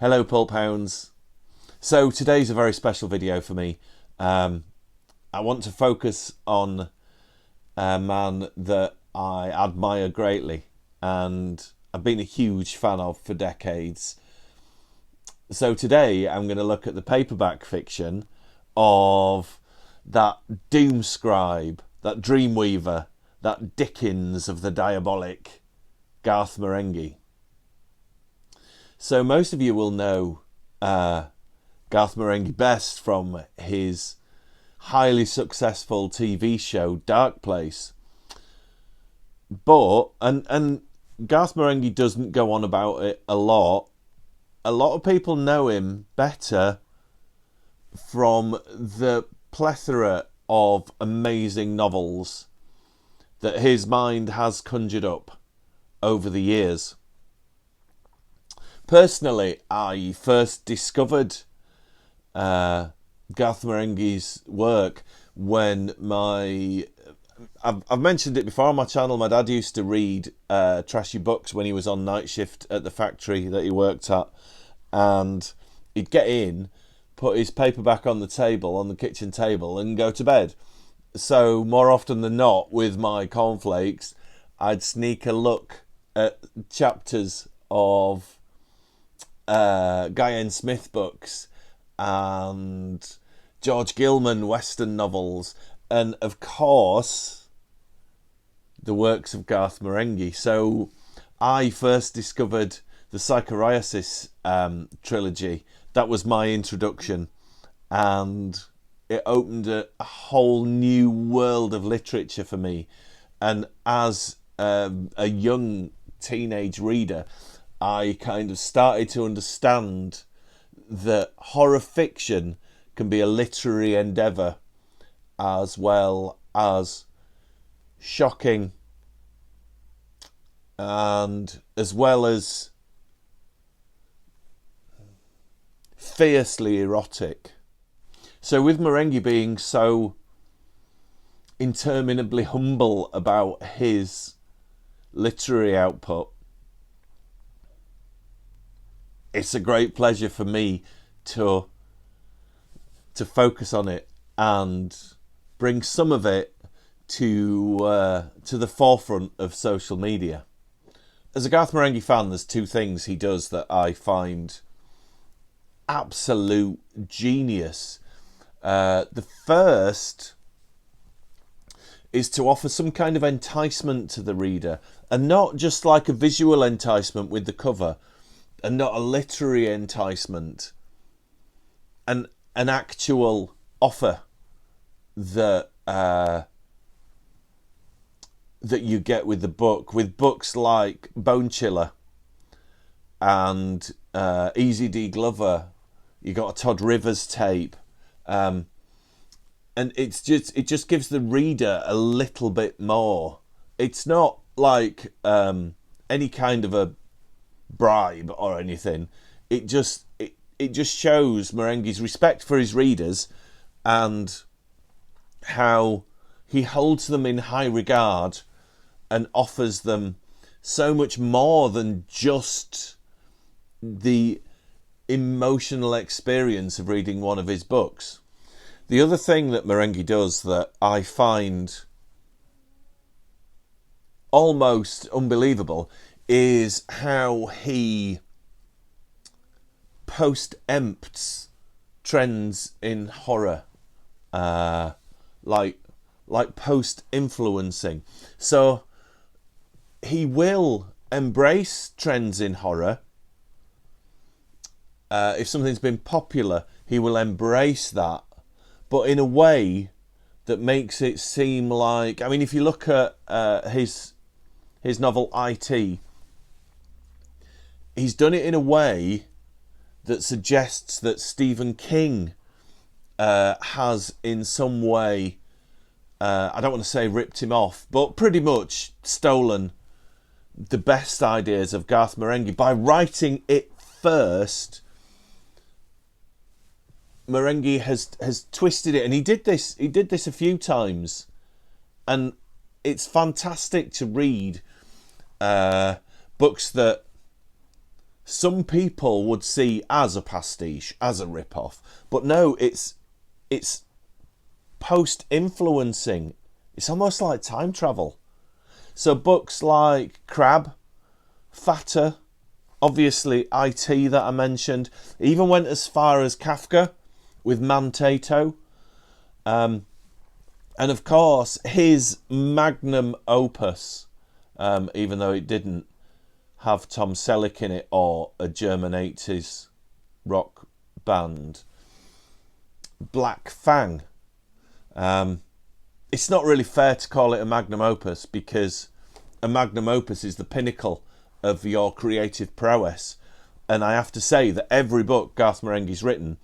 Hello Pulp Hounds. So today's a very special video for me. I want to focus on a man that I admire greatly and I've been a huge fan of for decades. So today I'm going to look at the paperback fiction of that doom scribe, that dreamweaver, that Dickens of the diabolic, Garth Marenghi. So most of you will know Garth Marenghi best from his highly successful TV show Dark Place. But, and Garth Marenghi doesn't go on about it a lot. A lot of people know him better from the plethora of amazing novels that his mind has conjured up over the years. Personally, I first discovered Garth Marenghi's work when I've mentioned it before on my channel. My dad used to read trashy books when he was on night shift at the factory that he worked at, and he'd get in, put his paperback on the table, on the kitchen table, and go to bed. So more often than not, with my cornflakes, I'd sneak a look at chapters of Guy N. Smith books and George Gilman Western novels, and of course the works of Garth Marenghi. So I first discovered the Psychoriasis trilogy. That was my introduction, and it opened a whole new world of literature for me. And as a young teenage reader, I kind of started to understand that horror fiction can be a literary endeavour as well as shocking, and as well as fiercely erotic. So with Marenghi being so interminably humble about his literary output, it's a great pleasure for me to focus on it and bring some of it to the forefront of social media. As a Garth Marenghi fan, there's two things he does that I find absolute genius. The first is to offer some kind of enticement to the reader, and not just like a visual enticement with the cover, and not a literary enticement, an actual offer that that you get with the book, with books like Bone Chiller and Easy D. Glover. You got a Todd Rivers tape, and it just gives the reader a little bit more. It's not like any kind of a bribe or anything. It just shows Marenghi's respect for his readers and how he holds them in high regard and offers them so much more than just the emotional experience of reading one of his books. The other thing that Marenghi does that I find almost unbelievable is how he post-empts trends in horror, like post-influencing. So he will embrace trends in horror. If something's been popular, he will embrace that, but in a way that makes it seem like, I mean, if you look at his novel IT, he's done it in a way that suggests that Stephen King has in some way, I don't want to say ripped him off, but pretty much stolen the best ideas of Garth Marenghi by writing it first. Marenghi has twisted it, and he did this a few times, and it's fantastic to read books that some people would see as a pastiche, as a rip-off. But no, it's post-influencing. It's almost like time travel. So books like Crab, Fatter, obviously IT that I mentioned, even went as far as Kafka with Mantato. And of course, his magnum opus, even though it didn't have Tom Selleck in it or a German 80s rock band, Black Fang. It's not really fair to call it a magnum opus, because a magnum opus is the pinnacle of your creative prowess. And I have to say that every book Garth Marenghi's written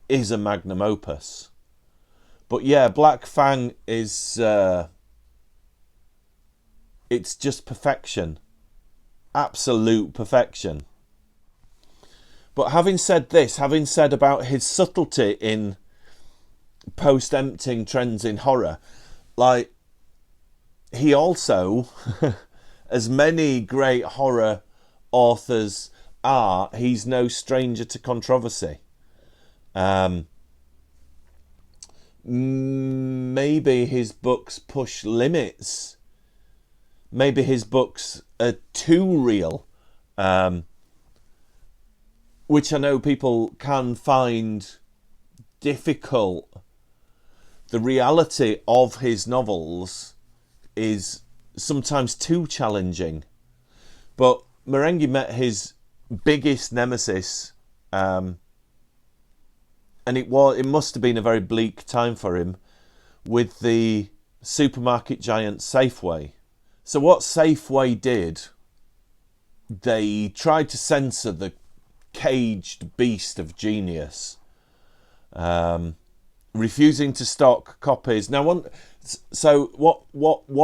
is a magnum opus. But yeah, Black Fang is... it's just perfection. Absolute perfection. But having said this, having said about his subtlety in post-emptying trends in horror, like, he also, as many great horror authors are, he's no stranger to controversy. Maybe his books push limits. Maybe his books are too real, which I know people can find difficult. The reality of his novels is sometimes too challenging. But Marenghi met his biggest nemesis, and it must have been a very bleak time for him, with the supermarket giant Safeway. So what Safeway did, they tried to censor the caged beast of genius, refusing to stock copies. Now, one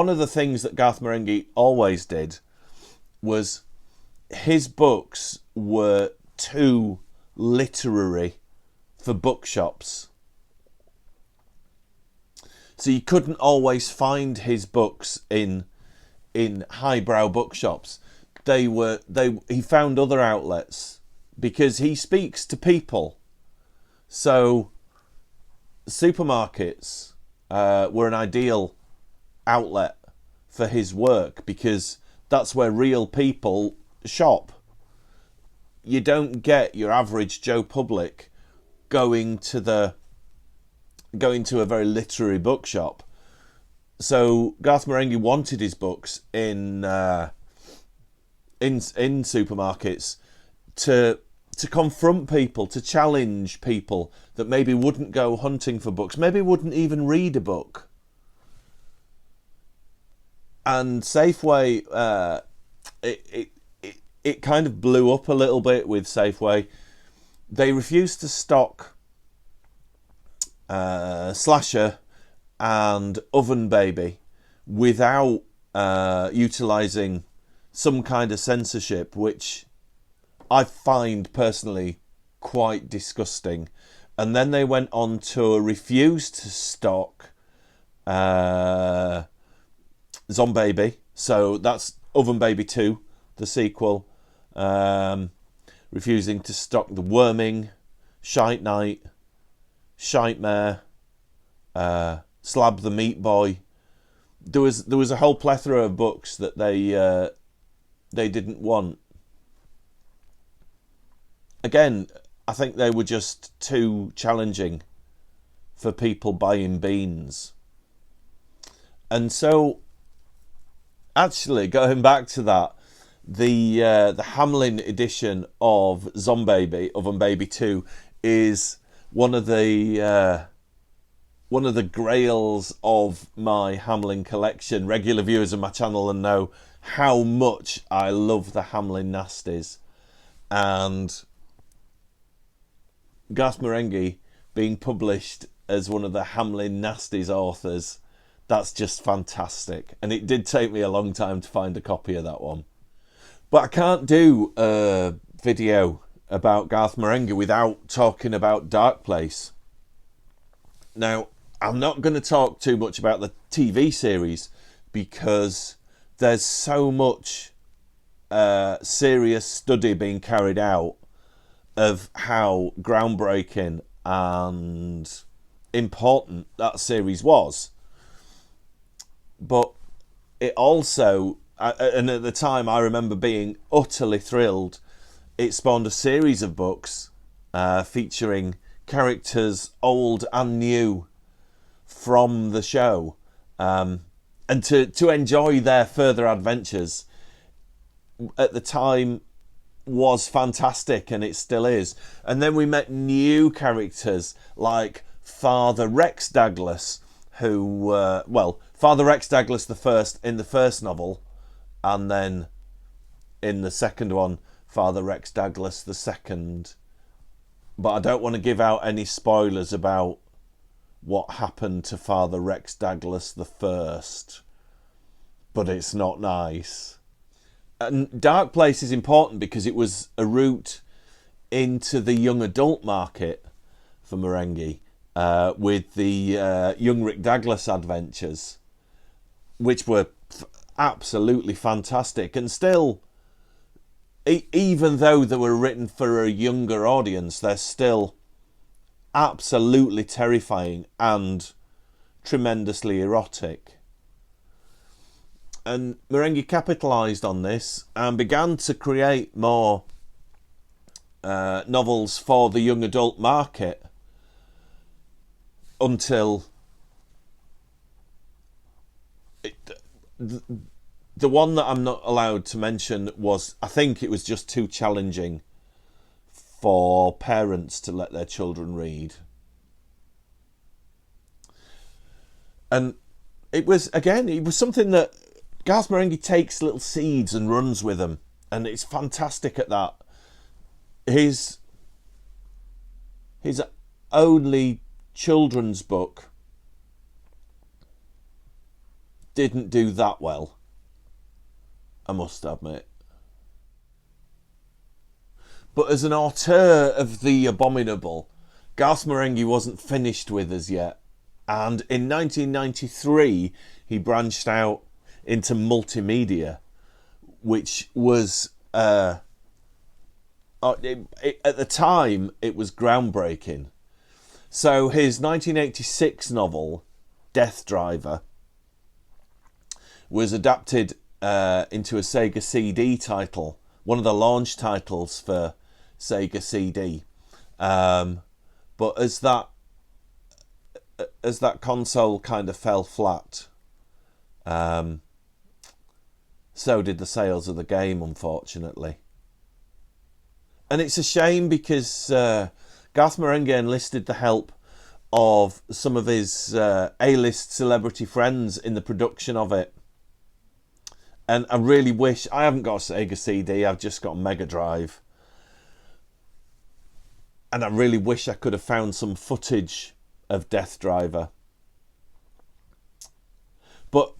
of the things that Garth Marenghi always did was his books were too literary for bookshops. So you couldn't always find his books in highbrow bookshops. He found other outlets, because he speaks to people. So supermarkets were an ideal outlet for his work, because that's where real people shop. You don't get your average Joe Public going to a very literary bookshop. So Garth Marenghi wanted his books in supermarkets to confront people, to challenge people that maybe wouldn't go hunting for books, maybe wouldn't even read a book. And Safeway, it kind of blew up a little bit with Safeway. They refused to stock Slasher and Oven Baby without utilising some kind of censorship, which I find personally quite disgusting. And then they went on to refuse to stock Zombaby. So that's Oven Baby 2, the sequel. Refusing to stock The Worming, Shite Night, Shite Mare, Slab the Meat Boy. There was a whole plethora of books that they didn't want. Again, I think they were just too challenging for people buying beans. And so, actually, going back to that, the Hamlin edition of Zombaby, Oven Baby 2, is one of the grails of my Hamlin collection. Regular viewers of my channel and know how much I love the Hamlin Nasties. And Garth Marenghi being published as one of the Hamlin Nasties authors, that's just fantastic. And it did take me a long time to find a copy of that one. But I can't do a video about Garth Marenghi without talking about Dark Place. Now, I'm not going to talk too much about the TV series, because there's so much serious study being carried out of how groundbreaking and important that series was. But it also, and at the time I remember being utterly thrilled, it spawned a series of books featuring characters old and new from the show, and to enjoy their further adventures at the time was fantastic, and it still is. And then we met new characters like Father Rex Douglas, who Father Rex Douglas in the first novel, and then in the second one Father Rex Douglas the second. But I don't want to give out any spoilers about what happened to Father Rex Douglas the first, but it's not nice. And Dark Place is important because it was a route into the young adult market for Marenghi, with the young Rick Douglas adventures, which were absolutely fantastic, and still, even though they were written for a younger audience, they're still absolutely terrifying and tremendously erotic. And Marenghi capitalised on this and began to create more novels for the young adult market until the one that I'm not allowed to mention was, I think it was just too challenging for parents to let their children read. And it was something that Garth Marenghi takes little seeds and runs with them, and it's fantastic at that. His only children's book didn't do that well, I must admit. But as an auteur of the abominable, Garth Marenghi wasn't finished with us yet. And in 1993, he branched out into Multimedia, which was, at the time, it was groundbreaking. So his 1986 novel, Death Driver, was adapted into a Sega CD title, one of the launch titles for Sega CD. But as that console kind of fell flat, so did the sales of the game, unfortunately. And it's a shame because Garth Marenghi enlisted the help of some of his A-list celebrity friends in the production of it. And I really wish, I haven't got a Sega CD, I've just got a Mega Drive. And I really wish I could have found some footage of Death Driver. But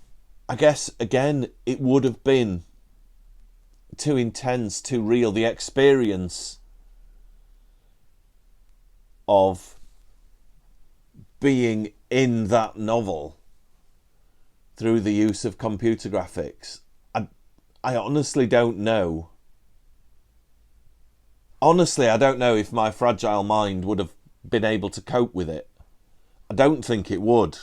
I guess, again, it would have been too intense, too real. The experience of being in that novel through the use of computer graphics, I honestly don't know. Honestly, I don't know if my fragile mind would have been able to cope with it. I don't think it would.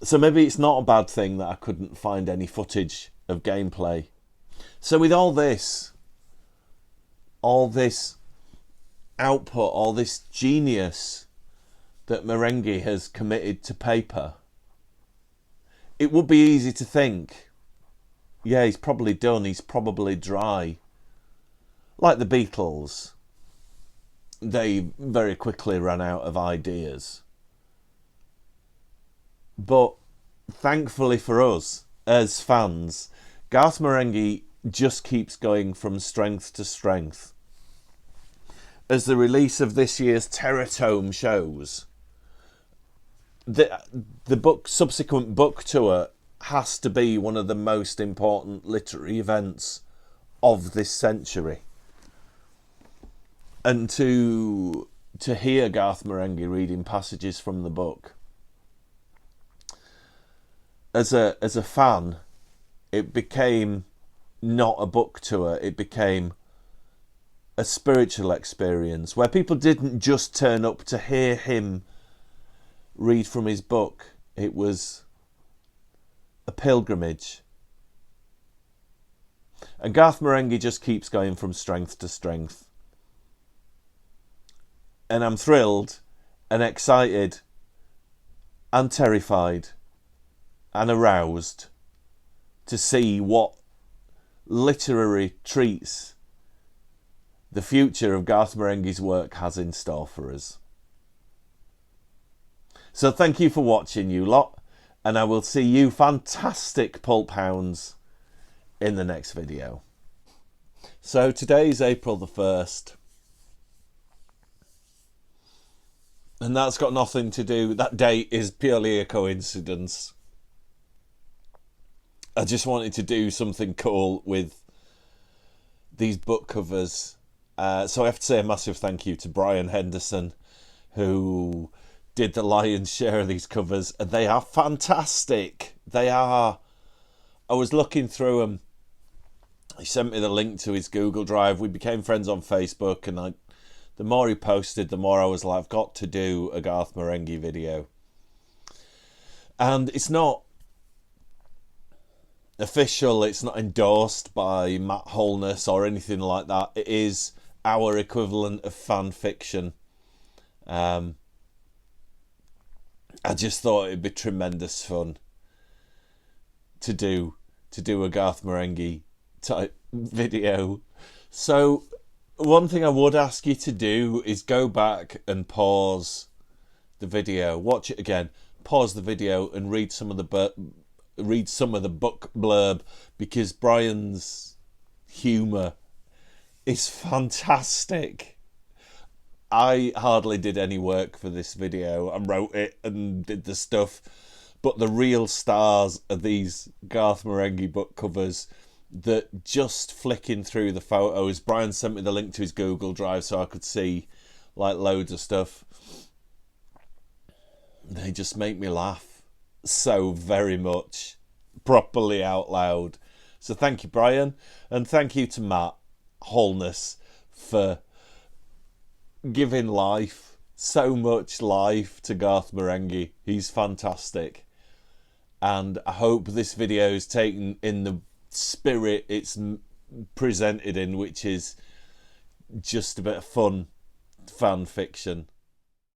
So maybe it's not a bad thing that I couldn't find any footage of gameplay. So with all this output, all this genius that Marenghi has committed to paper, it would be easy to think, yeah, he's probably done, he's probably dry. Like the Beatles, they very quickly ran out of ideas. But thankfully for us, as fans, Garth Marenghi just keeps going from strength to strength. As the release of this year's Terratome shows, the subsequent book tour has to be one of the most important literary events of this century. And to hear Garth Marenghi reading passages from the book, as a fan, it became not a book tour. It became a spiritual experience where people didn't just turn up to hear him read from his book. It was a pilgrimage. And Garth Marenghi just keeps going from strength to strength. And I'm thrilled and excited and terrified and aroused to see what literary treats the future of Garth Marenghi's work has in store for us. So thank you for watching, you lot, and I will see you fantastic pulp hounds in the next video. So today's April the 1st, and that's got nothing to do, that date is purely a coincidence. I just wanted to do something cool with these book covers. So I have to say a massive thank you to Brian Henderson, who did the lion's share of these covers, and they are fantastic. They are. I was looking through them. He sent me the link to his Google Drive. We became friends on Facebook, and the more he posted, the more I was like, I've got to do a Garth Marenghi video. And it's not official, it's not endorsed by Matt Holness or anything like that. It is our equivalent of fan fiction. I just thought it'd be tremendous fun to do a Garth Marenghi type video. So one thing I would ask you to do is go back and pause the video, watch it again, pause the video and read some of the book blurb, because Brian's humour is fantastic. I hardly did any work for this video. I wrote it and did the stuff, but the real stars are these Garth Marenghi book covers that, just flicking through the photos, Brian sent me the link to his Google Drive so I could see like loads of stuff. They just make me laugh so very much, properly out loud. So thank you, Brian, and thank you to Matt Holness for giving life, so much life, to Garth Marenghi. He's fantastic, and I hope this video is taken in the spirit it's presented in, which is just a bit of fun fan fiction.